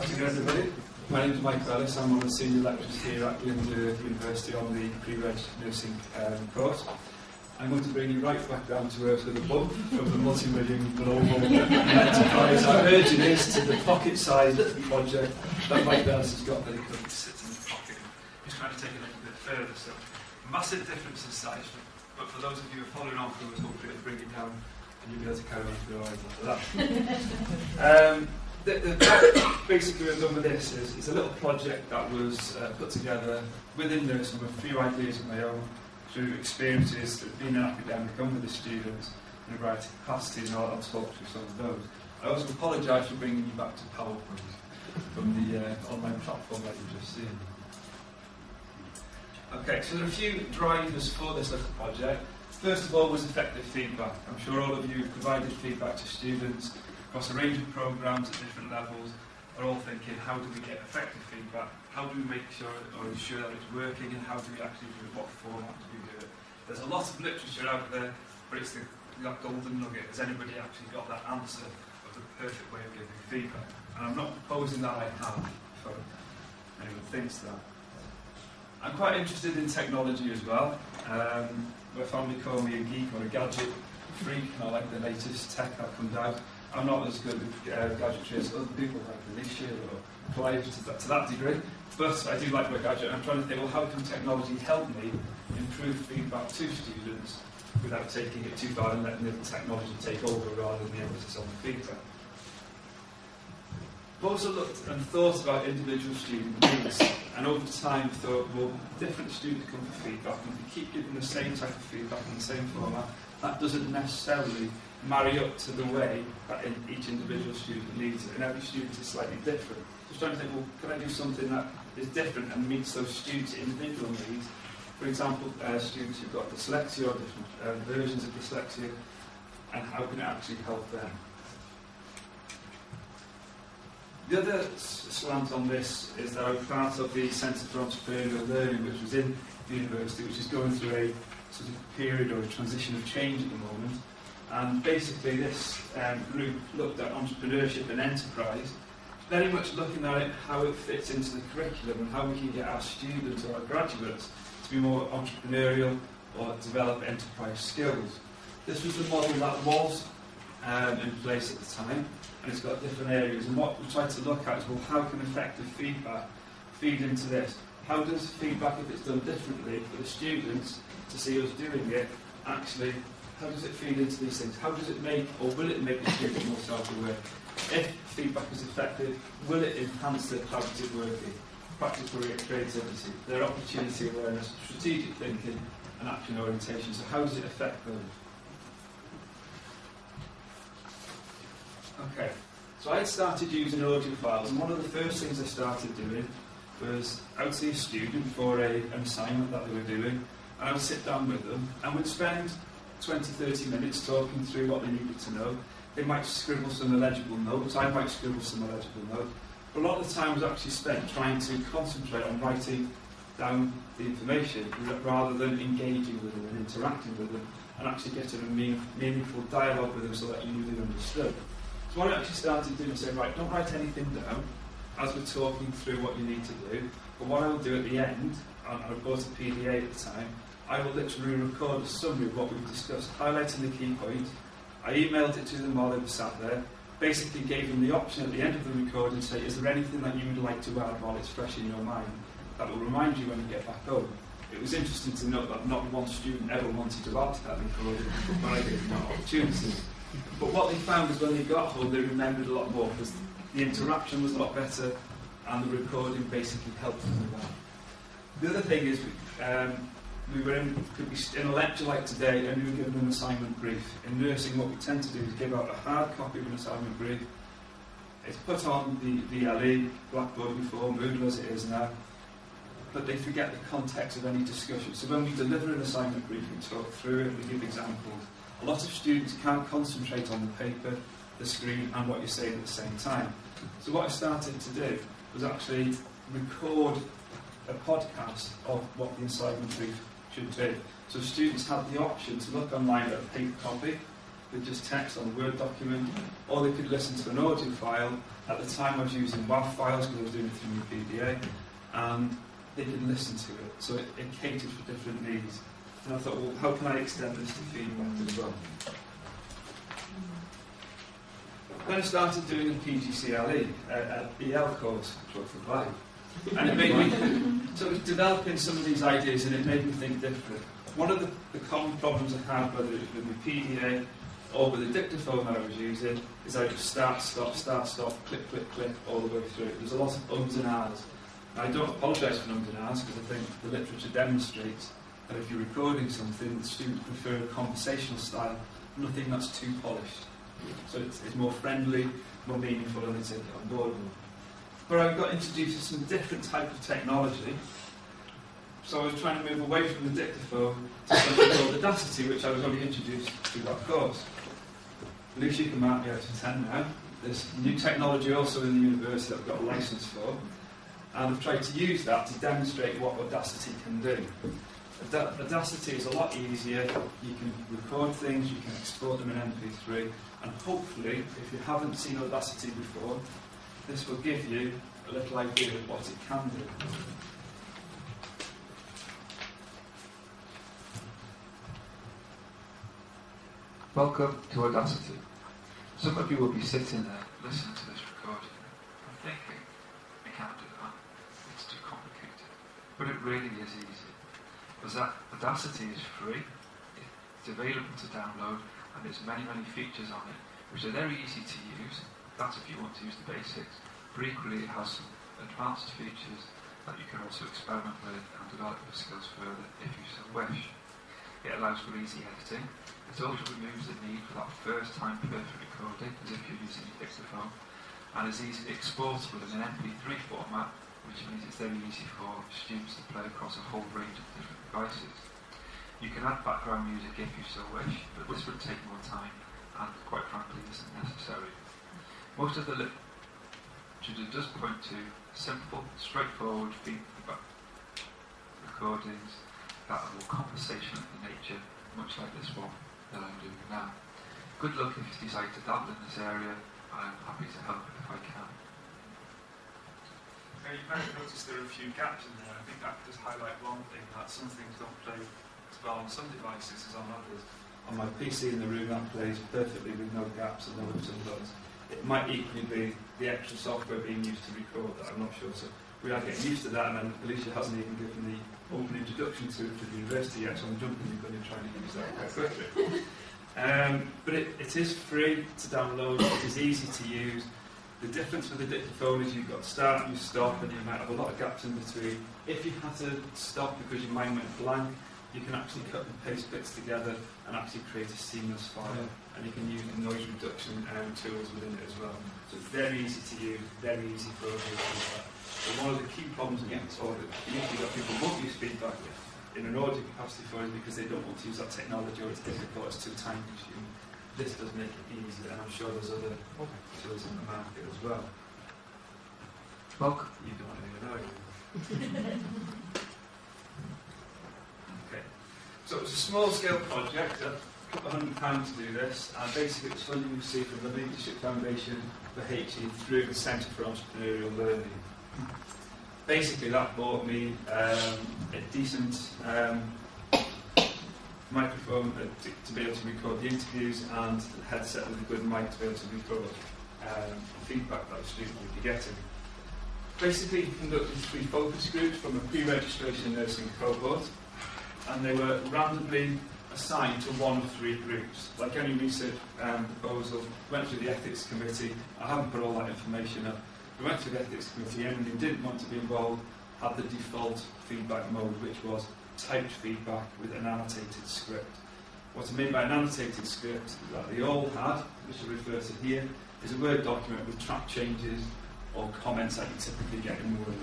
afternoon, everybody. My name is Mike Bellis. I'm one of the senior lecturers here at University on the pre-reg nursing course. I'm going to bring you right back down to earth with a bump from the multi-million global enterprise our urging is to the pocket-sized project that Mike Bellis has got that he couldn't sit in the pocket. He's trying to take it a little bit further. So, massive difference in size, but for those of you who are following on through us, hopefully it'll bring it down and you'll be able to carry on through all of that. Basically, what we've done with this is it's a little project that was put together within nursing with a few ideas of my own, through experiences that have been in academic and with the students in a variety of capacities, and I'll talk through some of those. I also apologise for bringing you back to PowerPoint from the online platform that you've just seen. Okay, so there are a few drivers for this little project. First of all was effective feedback. I'm sure all of you have provided feedback to students across a range of programmes at different levels. Are all thinking, how do we get effective feedback? How do we make sure or ensure that it's working, and how do we actually do it? What format do we do it? There's a lot of literature out there, but it's that golden nugget. Has anybody actually got that answer of the perfect way of giving feedback? And I'm not proposing that I have, so anyone thinks that. I'm quite interested in technology as well. My family call me a geek or a gadget freak, and I like the latest tech that comes out. I'm not as good with gadgetry as other people like Alicia or Clive to that degree, but I do like my gadget. I'm trying to think, well, how can technology help me improve feedback to students without taking it too far and letting the technology take over rather than the emphasis on the feedback? I've also looked and thought about individual student needs, and over time thought, well, different students come for feedback, and if you keep giving the same type of feedback in the same format, that doesn't necessarily marry up to the way that each individual student needs it, and every student is slightly different. Just trying to think, well, can I do something that is different and meets those students' individual needs? For example, students who've got dyslexia or different versions of dyslexia, and how can it actually help them? The other slant on this is that I'm part of the Centre for Entrepreneurial Learning, which was in the university, which is going through a sort of period or a transition of change at the moment. And basically this group looked at entrepreneurship and enterprise, very much looking at it, how it fits into the curriculum and how we can get our students or our graduates to be more entrepreneurial or develop enterprise skills. This was the model that was in place at the time, and it's got different areas. And what we tried to look at is, well, how can effective feedback feed into this? How does feedback, if it's done differently for the students to see us doing it, actually, how does it feed into these things? How does it make, or will it make the student more self-aware? If feedback is effective, will it enhance their collaborative working, practical creativity, their opportunity awareness, strategic thinking, and action orientation? So how does it affect those? Okay, so I had started using audio files, and one of the first things I started doing was I would see a student for an assignment that they were doing, and I would sit down with them, and we'd spend 20-30 minutes talking through what they needed to know. They might scribble some illegible notes, I might scribble some illegible notes, but a lot of the time was actually spent trying to concentrate on writing down the information rather than engaging with them and interacting with them and actually getting a meaningful dialogue with them so that you knew they understood. So what I actually started doing was saying, right, don't write anything down as we're talking through what you need to do, but what I will do at the end, and I bought a PDA at the time, I will literally record a summary of what we've discussed, highlighting the key points. I emailed it to them while they were sat there, basically gave them the option at the end of the recording to say, is there anything that you would like to add while it's fresh in your mind that will remind you when you get back home? It was interesting to note that not one student ever wanted to add to that recording, but I gave them that opportunity. But what they found is when they got home, they remembered a lot more because the interaction was a lot better and the recording basically helped them with that. The other thing is, we were in a lecture like today, and we were given an assignment brief. In nursing, what we tend to do is give out a hard copy of an assignment brief. It's put on the VLE, Blackboard before, Moodle as it is now, but they forget the context of any discussion. So when we deliver an assignment brief, we talk through it, we give examples. A lot of students can't concentrate on the paper, the screen, and what you're saying at the same time. So what I started to do was actually record a podcast of what the assignment brief should be. So students had the option to look online at a paper copy, with just text on a Word document, or they could listen to an audio file. At the time I was using WAV files because I was doing it through my PDA, and they could listen to it. So it catered for different needs. And I thought, well, how can I extend this to feedback as well? Then I started doing a PGCLE, EL course, which was for life. And it made me, so it was developing some of these ideas, and it made me think different. One of the common problems I had, whether it was with my PDA or with the dictaphone that I was using, is I would start, stop, click, click, click, all the way through. There's a lot of ums and ahs. I don't apologise for ums and ahs, because I think the literature demonstrates that if you're recording something, the students prefer a conversational style, nothing that's too polished. So it's more friendly, more meaningful, and they take it on board more. But I got introduced to some different type of technology. So I was trying to move away from the dictaphone to something called Audacity, which I was only introduced to that course. At least you can mark me out of 10 now. There's new technology also in the university that I've got a license for. And I've tried to use that to demonstrate what Audacity can do. Audacity is a lot easier. You can record things, you can export them in MP3, and hopefully, if you haven't seen Audacity before, this will give you a little idea of what it can do. Welcome to Audacity. Some of you will be sitting there listening to this recording and thinking, I can't do that, it's too complicated. But it really is easy. Audacity is free, it's available to download, and there's many features on it which are very easy to use. That's if you want to use the basics. But equally it has some advanced features that you can also experiment with and develop your skills further if you so wish. It allows for easy editing. It also removes the need for that first time perfect recording as if you're using a dictaphone, and is easily exportable in an MP3 format, which means it's very easy for students to play across a whole range of different devices. You can add background music if you so wish, but this would take more time and quite frankly isn't necessary. Most of the literature does point to simple, straightforward feedback recordings that are more conversational in nature, much like this one that I'm doing now. Good luck if you decide to dabble in this area, and I'm happy to help if I can. You might have noticed there are a few gaps in there. I think that does highlight one thing, that some things don't play as well on some devices as on others. On my PC in the room, that plays perfectly with no gaps and no ups and downs. It might equally be the extra software being used to record that, I'm not sure. So we are getting used to that, and then Alicia hasn't even given the open introduction to it for the university yet, so I'm jumping the gun and trying to use that quite quickly. But it is free to download, it is easy to use. The difference with the dictaphone is you've got start, you stop, and you might have a lot of gaps in between. If you had to stop because your mind went blank, you can actually cut and paste bits together and actually create a seamless file. And you can use the noise reduction tools within it as well. So it's very easy to use, very easy for us to use that. But one of the key problems against audio, usually that people won't use feedback in an audio capacity for is because they don't want to use that technology, or it's difficult, it's too time consuming. This does make it easier, and I'm sure there's other tools in the market as well. Welcome. You don't want to know. Okay. So it was a small scale project, a couple of £100 to do this, and basically it was funding received from the Leadership Foundation for HE through the Centre for Entrepreneurial Learning. Basically that bought me a decent microphone to be able to record the interviews, and a headset with a good mic to be able to record feedback that the student would be getting. Basically, we conducted 3 focus groups from a pre-registration nursing cohort, and they were randomly assigned to 1 of 3 groups. Like any research proposal, went through the ethics committee. I haven't put all that information up. We went through the ethics committee, anyone who didn't want to be involved had the default feedback mode, which was typed feedback with an annotated script. What I mean by an annotated script that they all had, which I refer to here, is a Word document with track changes or comments that you typically get in Word.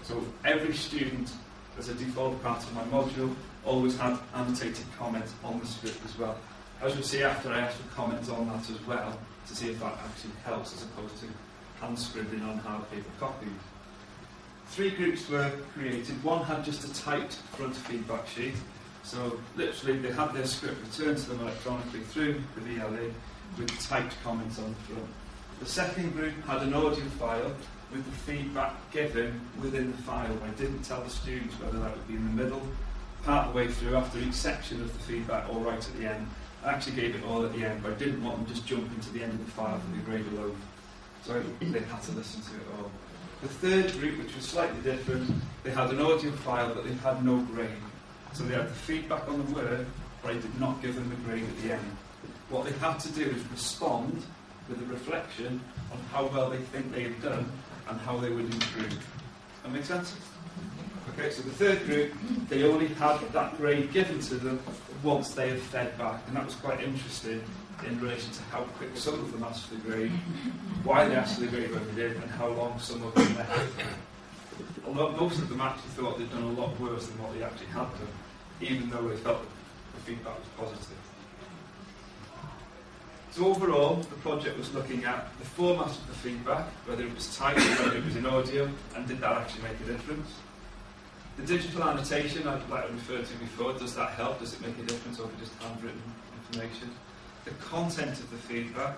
So every student, as a default part of my module, always had annotated comments on the script as well. As you'll see after, I asked for comments on that as well, to see if that actually helps as opposed to hand scribbling on hard paper copies. 3 groups were created. One had just a typed front feedback sheet, So literally they had their script returned to them electronically through the VLE with typed comments on the front. The second group had an audio file with the feedback given within the file. I didn't tell the students whether that would be in the middle, part of the way through, after each section of the feedback, or right at the end. I actually gave it all at the end, but I didn't want them just jumping to the end of the file for the grade alone. So they had to listen to it all. The third group, which was slightly different, they had an audio file, but they had no grade. So they had the feedback on the word, but I did not give them the grade at the end. What they had to do is respond with a reflection on how well they think they have done and how they would improve. That make sense? Okay, so the third group, they only had that grade given to them once they had fed back, and that was quite interesting in relation to how quick some of them asked for the grade, why they asked for the grade when they did, and how long some of them left. Although most of them actually thought they'd done a lot worse than what they actually had done, even though they felt the feedback was positive. So overall, the project was looking at the format of the feedback, whether it was typed or whether it was in audio, and did that actually make a difference? The digital annotation, like I referred to before, does that help? Does it make a difference over just handwritten information? The content of the feedback,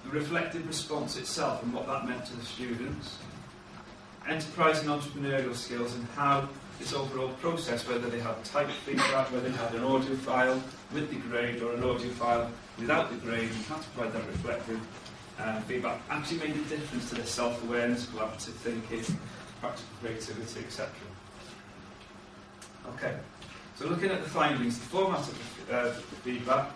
the reflective response itself and what that meant to the students, enterprise and entrepreneurial skills and how this overall process, whether they had typed feedback, whether they had an audio file with the grade or an audio file without the grade, and how to provide that reflective feedback, actually made a difference to their self-awareness, collaborative thinking, practical creativity, etc. Okay, so looking at the findings, the format of the feedback,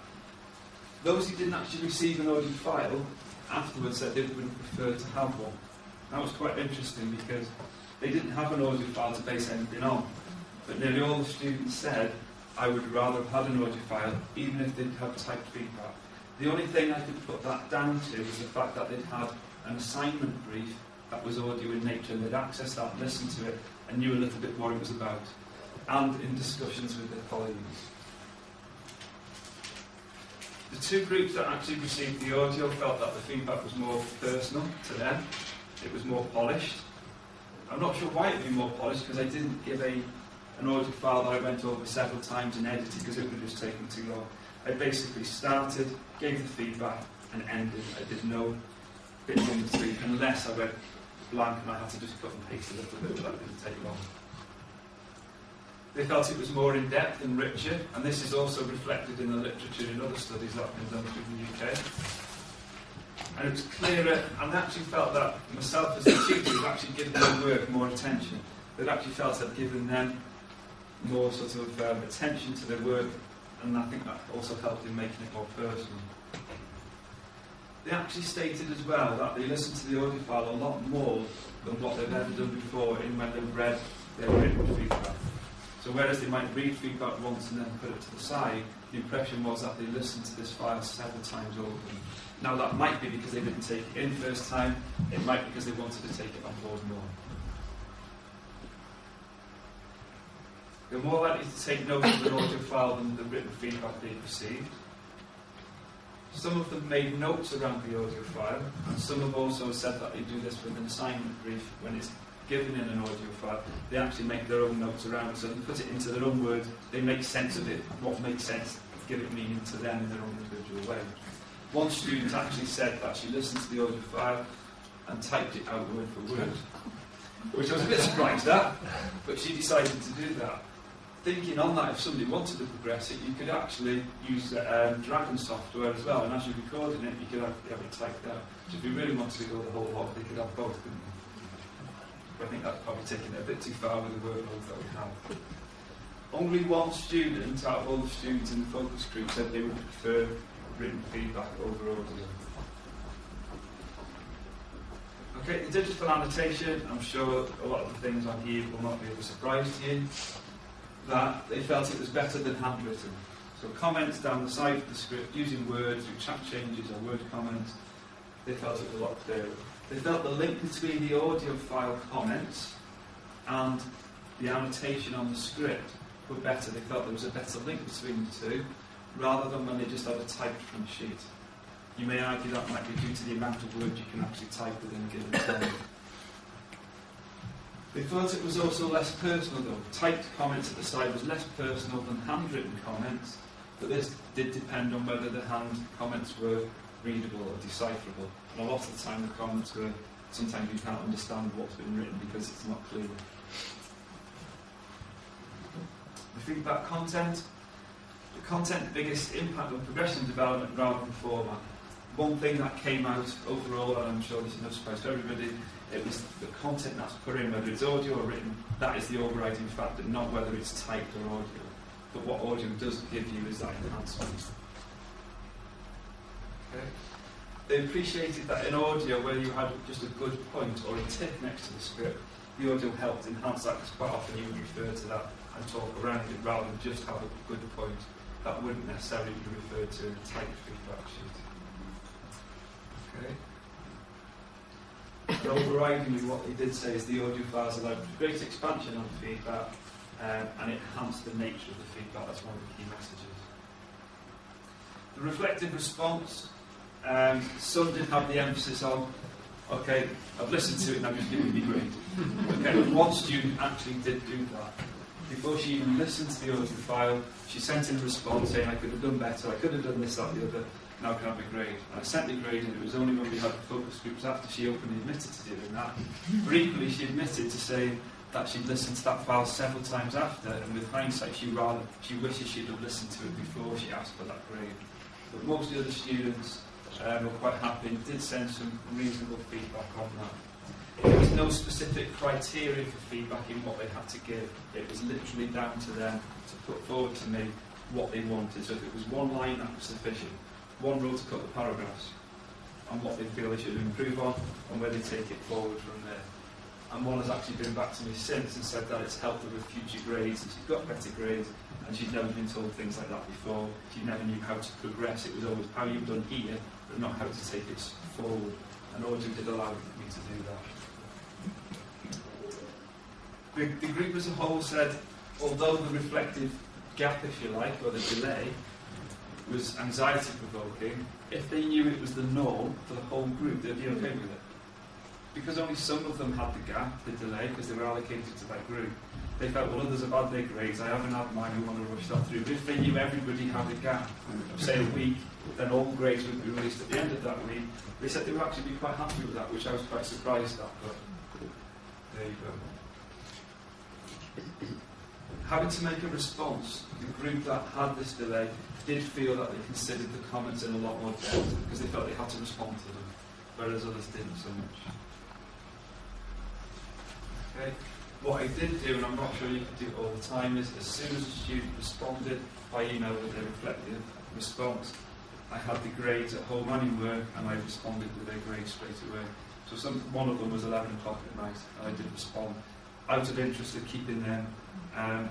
those who didn't actually receive an audio file afterwards said they would prefer to have one. That was quite interesting because they didn't have an audio file to base anything on. But nearly all the students said, I would rather have had an audio file, even if they'd have typed feedback. The only thing I could put that down to was the fact that they'd had an assignment brief that was audio in nature, and they'd accessed that, listened to it, and knew a little bit what it was about, and in discussions with their colleagues. The two groups that actually received the audio felt that the feedback was more personal to them. It was more polished. I'm not sure why it would be more polished, because I didn't give an audio file that I went over several times and edited, because it would have just taken too long. I basically started, gave the feedback, and ended. I did no bits in between, unless I went blank and I had to just cut and paste a little bit, but that didn't take long. They felt it was more in-depth and richer, and this is also reflected in the literature in other studies that have been done through the UK. And it was clearer, and I actually felt that myself as a tutor had actually given their work more attention. They'd actually felt I'd given them more sort of attention to their work, and I think that also helped in making it more personal. They actually stated as well that they listened to the audio file a lot more than what they've ever done before in when they've read their written feedback. So whereas they might read feedback once and then put it to the side, the impression was that they listened to this file several times over. Now that might be because they didn't take it in first time, it might be because they wanted to take it on board more. They're more likely to take note of an audio file than the written feedback they've received. Some of them made notes around the audio file, and some have also said that they do this with an assignment brief when it's given in an audio file. They actually make their own notes around it, so they put it into their own words, they make sense of it, what makes sense, give it meaning to them in their own individual way. One student actually said that she listened to the audio file and typed it out word for word, which I was a bit surprised at, but she decided to do that. Thinking on that, if somebody wanted to progress it, you could actually use Dragon software as well, and as you're recording it, you could have it typed out. So if you really wanted to go the whole lot, they could have both, couldn't you? But I think that's probably taking it a bit too far with the workload that we have. Only one student out of all the students in the focus group said they would prefer written feedback over audio. Okay, the digital annotation, I'm sure a lot of the things on here will not be of a surprise to you, that they felt it was better than handwritten. So comments down the side of the script, using words, through chat changes or word comments, they felt it was a lot clearer. They felt the link between the audio file comments and the annotation on the script were better. They felt there was a better link between the two, rather than when they just had it typed from a sheet. You may argue that might be due to the amount of words you can actually type within a given time. They thought it was also less personal though. Typed comments at the side was less personal than handwritten comments, but this did depend on whether the hand comments were readable or decipherable. And a lot of the time the comments were, sometimes you can't understand what's been written because it's not clear. The feedback content. The content biggest impact on progression development rather than format. One thing that came out overall, and I'm sure this is no surprise to everybody, it was the content that's put in, whether it's audio or written, that is the overriding factor, not whether it's typed or audio. But what audio does give you is that enhancement. Okay. They appreciated that in audio, where you had just a good point or a tick next to the script, the audio helped enhance that, because quite often you would refer to that and talk around it rather than just have a good point that wouldn't necessarily be referred to in a typed feedback sheet. Okay. And overridingly, what they did say is the audio files allowed great expansion on feedback, and it enhanced the nature of the feedback. That's one of the key messages. The reflective response, some did have the emphasis on, okay, I've listened to it and I've just given me grade. Okay, one student actually did do that. Before she even listened to the audio file, she sent in a response saying, I could have done better, I could have done this, that, the other, now can I have a grade? And I sent the grade, and it was only when we had focus groups after she openly admitted to doing that. But equally, she admitted to saying that she'd listened to that file several times after, and with hindsight, she wishes she'd have listened to it before she asked for that grade. But most of the other students were quite happy and did send some reasonable feedback on that. There was no specific criteria for feedback in what they had to give. It was literally down to them to put forward to me what they wanted. So if it was one line, that was sufficient. One row to cut the paragraphs, and what they feel they should improve on, and where they take it forward from there. And one has actually been back to me since and said that it's helped her with future grades, and she's got better grades, and she'd never been told things like that before. She never knew how to progress. It was always how you've done here, but not how to take it forward. And audio did allow me to do that. The group as a whole said, although the reflective gap, if you like, or the delay, was anxiety-provoking, if they knew it was the norm for the whole group, they'd be okay with it. Because only some of them had the gap, the delay, because they were allocated to that group, they felt, well, others have had their grades, I haven't had mine, we want to rush that through. But if they knew everybody had a gap of, say, a week, then all grades would be released at the end of that week, they said they would actually be quite happy with that, which I was quite surprised at, but there you go. Having to make a response, the group that had this delay did feel that they considered the comments in a lot more depth because they felt they had to respond to them, whereas others didn't so much. Okay. What I did do, and I'm not sure you can do it all the time, is as soon as a student responded by email with their reflective response, I had the grades at home and in work, and I responded with their grades straight away. So one of them was 11 o'clock at night, and I did respond out of interest in keeping them,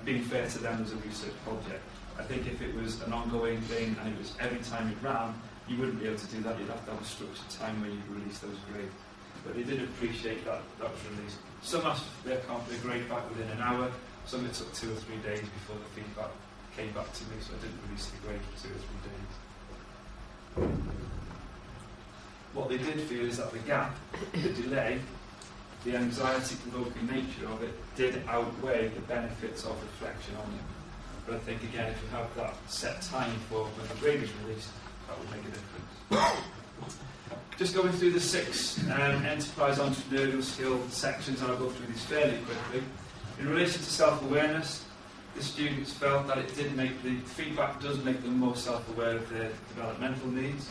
being fair to them as a research project. I think if it was an ongoing thing and it was every time it ran, you wouldn't be able to do that. You'd have to have a structured time where you'd release those grades. But they did appreciate that was released. Some asked their grade back within an hour, some it took 2 or 3 days before the feedback came back to me, so I didn't release the grade for 2 or 3 days. What they did feel is that the gap, the delay, the anxiety-provoking nature of it did outweigh the benefits of reflection on it. But I think, again, if you have that set time for when the grade is released, that would make a difference. Just going through the 6 enterprise entrepreneurial skill sections, and I'll go through these fairly quickly. In relation to self-awareness, the students felt that it did make the feedback does make them more self-aware of their developmental needs.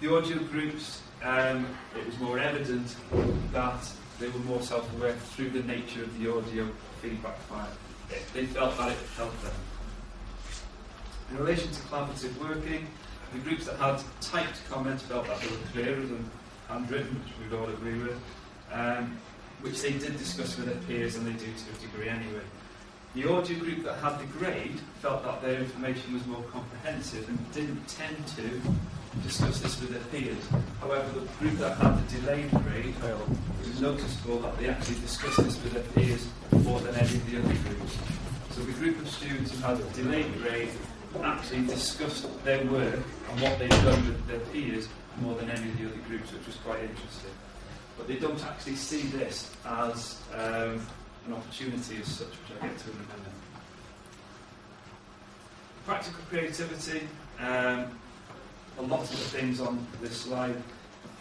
The audio groups, it was more evident that they were more self-aware through the nature of the audio feedback file. They felt that it helped them. In relation to collaborative working, the groups that had typed comments felt that they were clearer than handwritten, which we'd all agree with, which they did discuss with their peers, and they do to a degree anyway. The audio group that had the grade felt that their information was more comprehensive and didn't tend to discuss this with their peers. However, the group that had the delayed grade, it was noticeable that they actually discussed this with their peers more than any of the other groups. So the group of students who had a delayed grade actually discussed their work and what they'd done with their peers more than any of the other groups, which was quite interesting. But they don't actually see this as an opportunity as such, which I'll get to in a minute. Practical creativity. A lot of the things on this slide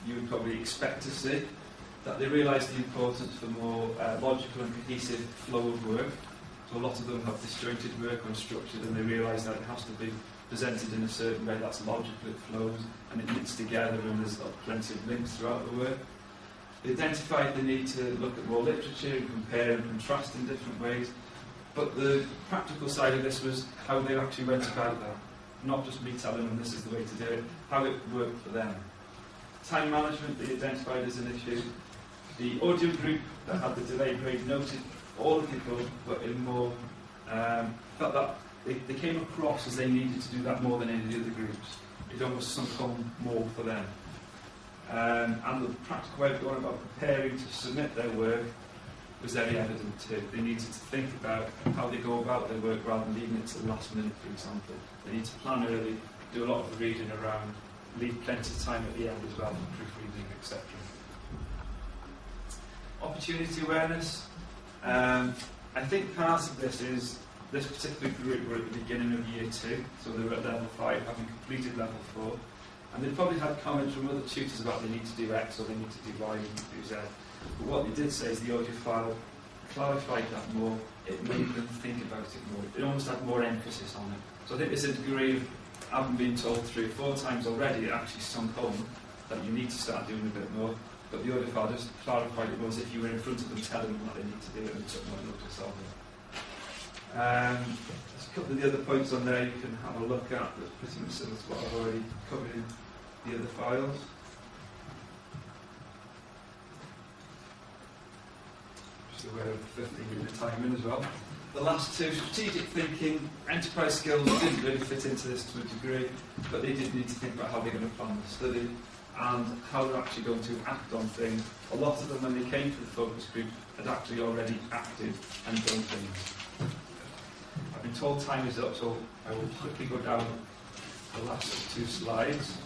you would probably expect to see, that they realise the importance for more logical and cohesive flow of work. So a lot of them have disjointed work, unstructured, and they realise that it has to be presented in a certain way that's logical, it flows, and it knits together, and there's plenty of links throughout the work. They identified the need to look at more literature and compare and contrast in different ways, but the practical side of this was how they actually went about that. Not just me telling them this is the way to do it, how it worked for them. Time management they identified as an issue. The audio group that had the delayed grade noted all the people were in more, felt that they came across as they needed to do that more than any of the other groups. It almost sunk home more for them. And the practical way of going about preparing to submit their work was very evident too. They needed to think about how they go about their work rather than leaving it to the last minute, for example. They need to plan early, do a lot of the reading around, leave plenty of time at the end as well for proofreading, etc. Opportunity awareness. I think part of this is this particular group were at the beginning of year 2, so they were at level 5, having completed level 4, and they probably had comments from other tutors about they need to do X or they need to do Y, they need to do Z. But what they did say is the audio file clarified that more, it made them think about it more, it almost had more emphasis on it. So I think there's a degree of, having been told 3 or 4 times already, it actually sunk home that you need to start doing a bit more. But the audio file just clarified it was if you were in front of them telling them what they need to do and took more notice of it. There's a couple of the other points on there you can have a look at that's pretty much similar to what I've already covered in the other files. Just aware of the 15-minute timing as well. The last 2, strategic thinking, enterprise skills didn't really fit into this to a degree, but they did need to think about how they're going to plan the study and how they're actually going to act on things. A lot of them, when they came to the focus group, had actually already acted and done things. I've been told time is up, so I will quickly go down the last 2 slides.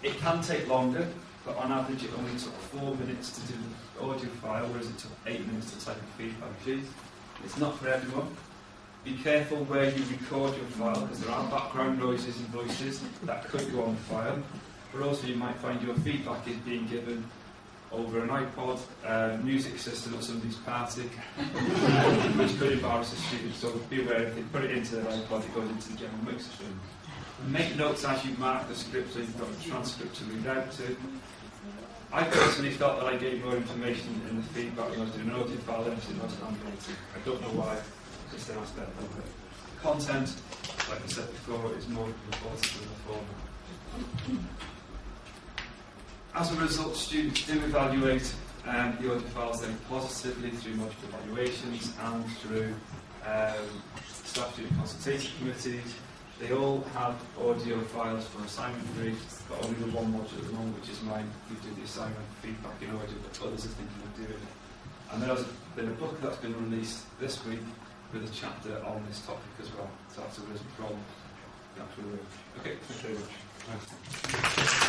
It can take longer, but on average it only took 4 minutes to do the audio file, whereas it took 8 minutes to type a feedback sheet. It's not for everyone. Be careful where you record your file, because there are background noises and voices that could go on the file. But also you might find your feedback is being given over an iPod, music system at somebody's party, which could embarrass a student. So be aware, if they put it into their iPod, it goes into the general mixer stream. Make notes as you mark the script so you've got a transcript to read out to. I personally felt that I gave more information in the feedback when I was doing an audio file than I was animated. I don't know why, just an aspect of it. Content, like I said before, is more important than the format. As a result, students do evaluate the audio files then positively through module evaluations and through staff student consultation committees. They all have audio files for assignment briefs, but only the one module at the moment, which is mine. We do the assignment feedback in audio, but others are thinking of doing it. And there's been a book that's been released this week with a chapter on this topic as well. So that's a real problem. Okay, thank you very much.